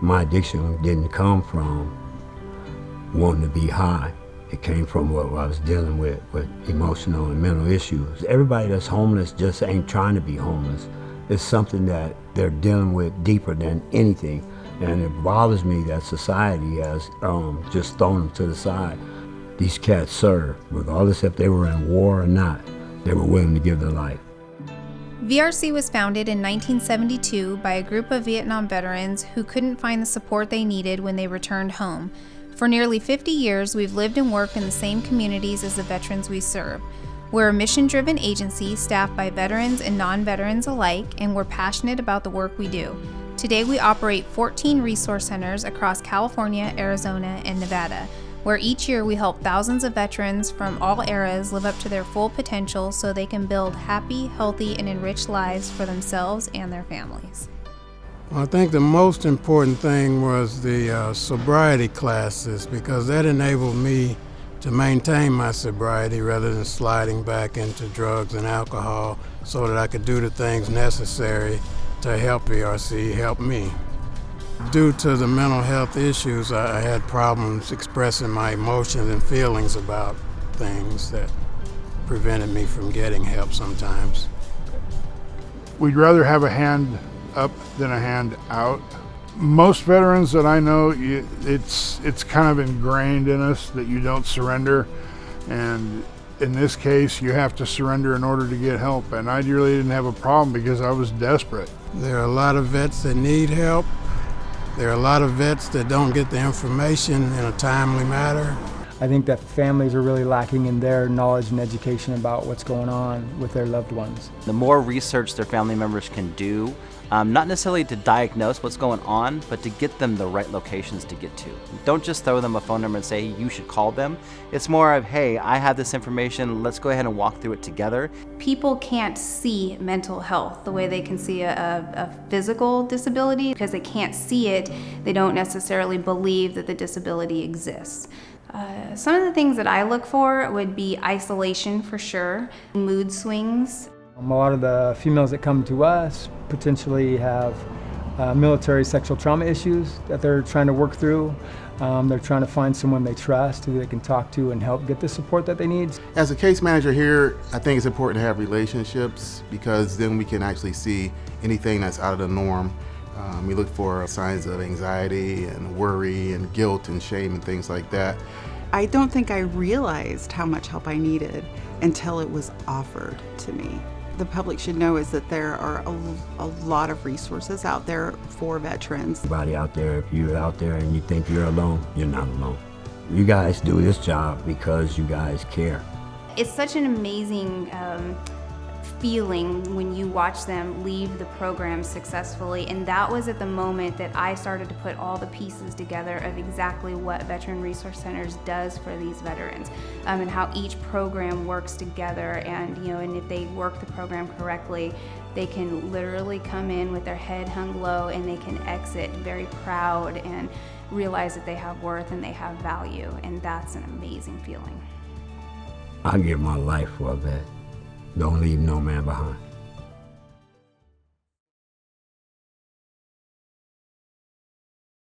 My addiction didn't come from wanting to be high. It came from what I was dealing with emotional and mental issues. Everybody that's homeless just ain't trying to be homeless. It's something that they're dealing with deeper than anything. And it bothers me that society has just thrown them to the side. These cats serve, regardless if they were in war or not, they were willing to give their life. VRC was founded in 1972 by a group of Vietnam veterans who couldn't find the support they needed when they returned home. For nearly 50 years, we've lived and worked in the same communities as the veterans we serve. We're a mission-driven agency staffed by veterans and non-veterans alike, and we're passionate about the work we do. Today, we operate 14 resource centers across California, Arizona, and Nevada, where each year we help thousands of veterans from all eras live up to their full potential so they can build happy, healthy, and enriched lives for themselves and their families. Well, I think the most important thing was the sobriety classes, because that enabled me to maintain my sobriety rather than sliding back into drugs and alcohol, so that I could do the things necessary to help VRC help me. Due to the mental health issues, I had problems expressing my emotions and feelings about things that prevented me from getting help sometimes. We'd rather have a hand up than a hand out. Most veterans that I know, it's kind of ingrained in us that you don't surrender, and in this case you have to surrender in order to get help, and I really didn't have a problem because I was desperate. There are a lot of vets that need help. There are a lot of vets that don't get the information in a timely manner. I think that families are really lacking in their knowledge and education about what's going on with their loved ones. The more research their family members can do, not necessarily to diagnose what's going on, but to get them the right locations to get to. Don't just throw them a phone number and say, you should call them. It's more of, hey, I have this information, let's go ahead and walk through it together. People can't see mental health the way they can see a physical disability. Because they can't see it, they don't necessarily believe that the disability exists. Some of the things that I look for would be isolation for sure, mood swings. A lot of the females that come to us potentially have military sexual trauma issues that they're trying to work through. They're trying to find someone they trust who they can talk to and help get the support that they need. As a case manager here, I think it's important to have relationships, because then we can actually see anything that's out of the norm. We look for signs of anxiety and worry and guilt and shame and things like that. I don't think I realized how much help I needed until it was offered to me. The public should know is that there are a lot of resources out there for veterans. Everybody out there, if you're out there and you think you're alone, you're not alone. You guys do this job because you guys care. It's such an amazing feeling when you watch them leave the program successfully, and that was at the moment that I started to put all the pieces together of exactly what Veteran Resource Centers does for these veterans, and how each program works together, and and if they work the program correctly, they can literally come in with their head hung low and they can exit very proud and realize that they have worth and they have value, and that's an amazing feeling. I give my life for a vet. Don't leave no man behind.